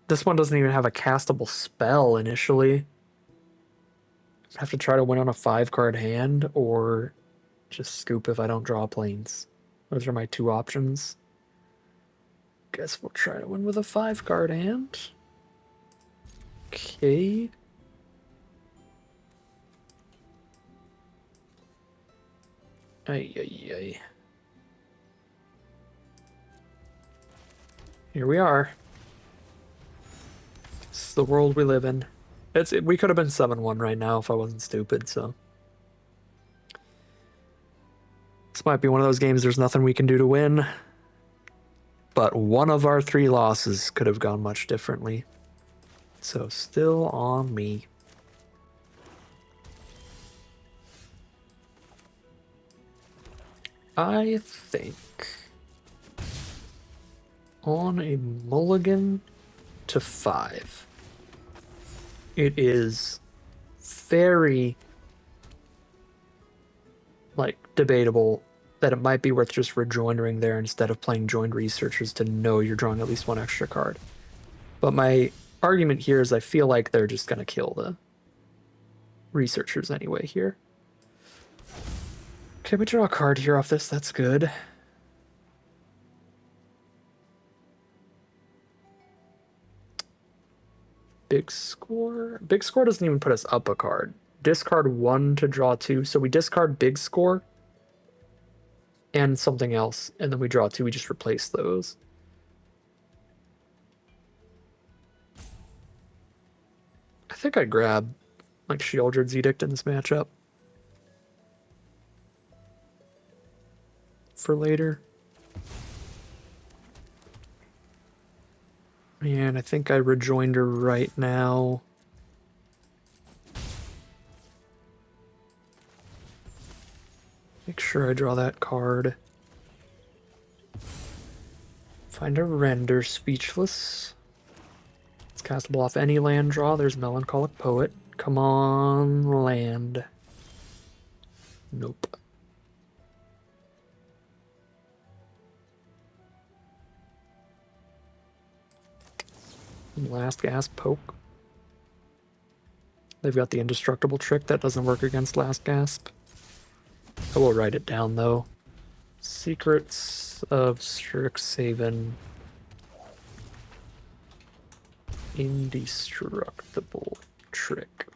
[SPEAKER 1] This one doesn't even have a castable spell initially. I have to try to win on a 5-card hand, or just scoop if I don't draw planes. Those are my 2 options. Guess we'll try to win with a 5-card hand. Okay. Ay, ay, ay. Here we are. This is the world we live in. We could have been 7-1 right now if I wasn't stupid, so This might be one of those games there's nothing we can do to win, but one of our 3 losses could have gone much differently. So still on me. I think on a mulligan to 5, it is very, like, debatable that it might be worth just rejoindering there instead of playing joined researchers to know you're drawing at least 1 extra card. But my argument here is I feel like they're just going to kill the researchers anyway here. Okay, we draw a card here off this. That's good. Big score? Big score doesn't even put us up a card. Discard 1 to draw 2. So we discard big score and something else, and then we draw 2. We just replace those. I think I'd grab like Sheoldred's Edict in this matchup for later. And I think I rejoined her right now. Make sure I draw that card. Find a render Speechless. It's castable off any land draw. There's Melancholic Poet. Come on, land. Nope. Last Gasp Poke. They've got the Indestructible trick that doesn't work against Last Gasp. I will write it down though. Secrets of Strixhaven. Indestructible trick.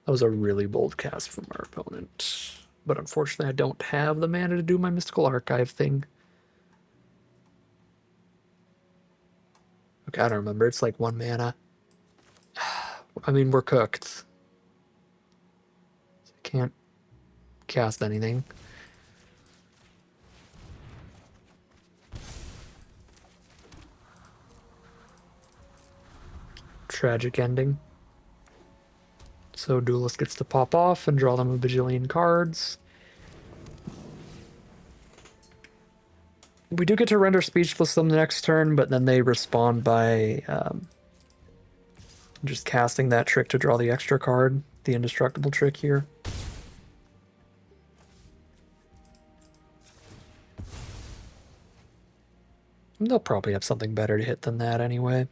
[SPEAKER 1] That was a really bold cast from our opponent. But unfortunately I don't have the mana to do my Mystical Archive thing. Okay, I don't remember. It's like 1 mana. I mean, we're cooked. I can't cast anything. Tragic ending. So Duelist gets to pop off and draw them a bajillion cards. We do get to render Speechless them the next turn, but then they respond by just casting that trick to draw the extra card, the Indestructible trick here. They'll probably have something better to hit than that anyway.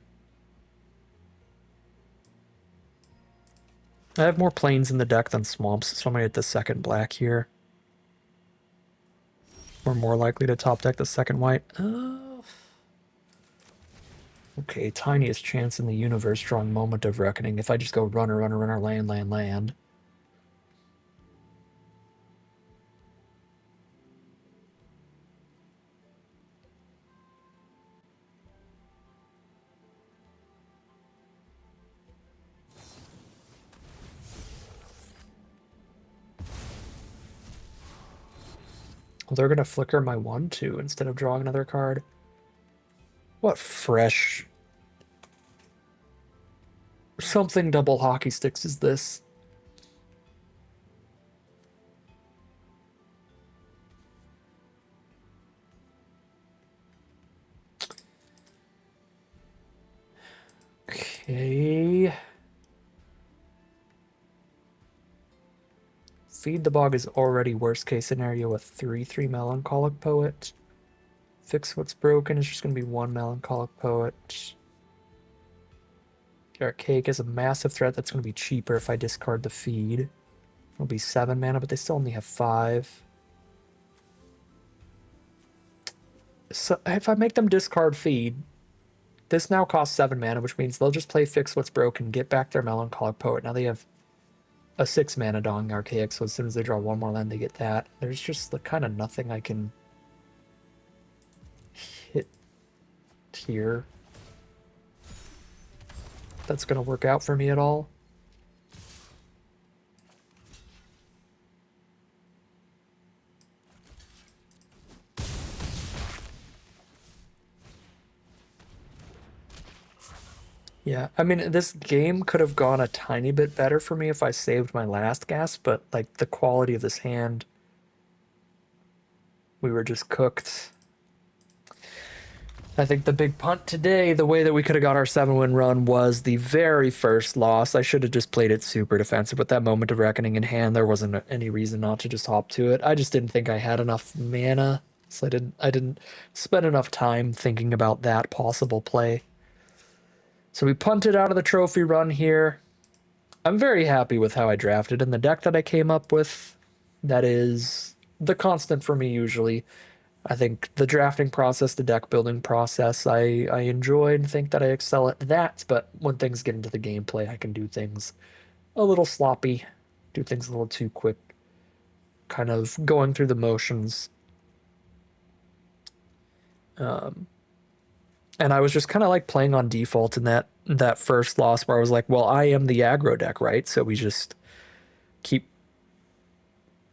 [SPEAKER 1] I have more plains in the deck than swamps, so I'm going to hit the second black here. We're more likely to top deck the second white. Okay, tiniest chance in the universe drawing Moment of Reckoning. If I just go runner, land. Well, they're going to flicker my 1/2 instead of drawing another card. What fresh something double hockey sticks is this? Okay. Feed the Bog is already worst case scenario, a 3/3 Melancholic Poet. Fix What's Broken is just going to be 1 Melancholic Poet. Archaic is a massive threat that's going to be cheaper if I discard the feed. It'll be 7 mana, but they still only have 5. So if I make them discard feed, this now costs 7 mana, which means they'll just play Fix What's Broken, get back their Melancholic Poet. Now they have a 6 mana Dong Archaic, so as soon as they draw 1 more land, they get that. There's just the kind of nothing I can hit here that's going to work out for me at all. Yeah, I mean, this game could have gone a tiny bit better for me if I saved my last gas, but like the quality of this hand, we were just cooked. I think the big punt today, the way that we could have got our 7-win run was the very first loss. I should have just played it super defensive with that Moment of Reckoning in hand. There wasn't any reason not to just hop to it. I just didn't think I had enough mana, so I didn't spend enough time thinking about that possible play. So we punted out of the trophy run here. I'm very happy with how I drafted and the deck that I came up with. That is the constant for me usually. I think the drafting process, the deck building process, I enjoy and think that I excel at that. But when things get into the gameplay, I can do things a little sloppy, do things a little too quick, kind of going through the motions. Um, and I was just kind of like playing on default in that first loss where I was like, well, I am the aggro deck, right? So we just keep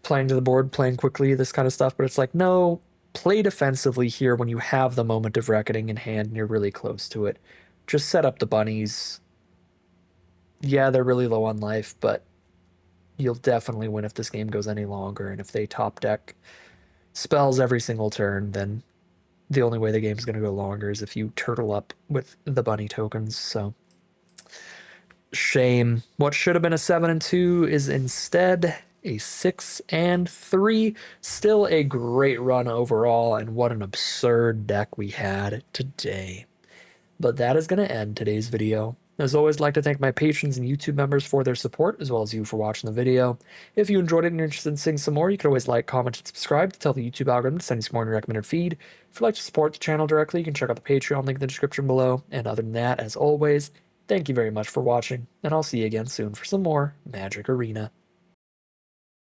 [SPEAKER 1] playing to the board, playing quickly, this kind of stuff. But it's like, no, play defensively here when you have the Moment of Reckoning in hand and you're really close to it. Just set up the bunnies. Yeah, they're really low on life, but you'll definitely win if this game goes any longer. And if they top deck spells every single turn, then the only way the game's going to go longer is if you turtle up with the bunny tokens. So, shame. What should have been a 7-2 is instead a 6-3. Still a great run overall, and what an absurd deck we had today. But that is going to end today's video. As always, I'd like to thank my patrons and YouTube members for their support, as well as you for watching the video. If you enjoyed it and you're interested in seeing some more, you can always like, comment, and subscribe to tell the YouTube algorithm to send you some more in your recommended feed. If you'd like to support the channel directly, you can check out the Patreon link in the description below. And other than that, as always, thank you very much for watching, and I'll see you again soon for some more Magic Arena.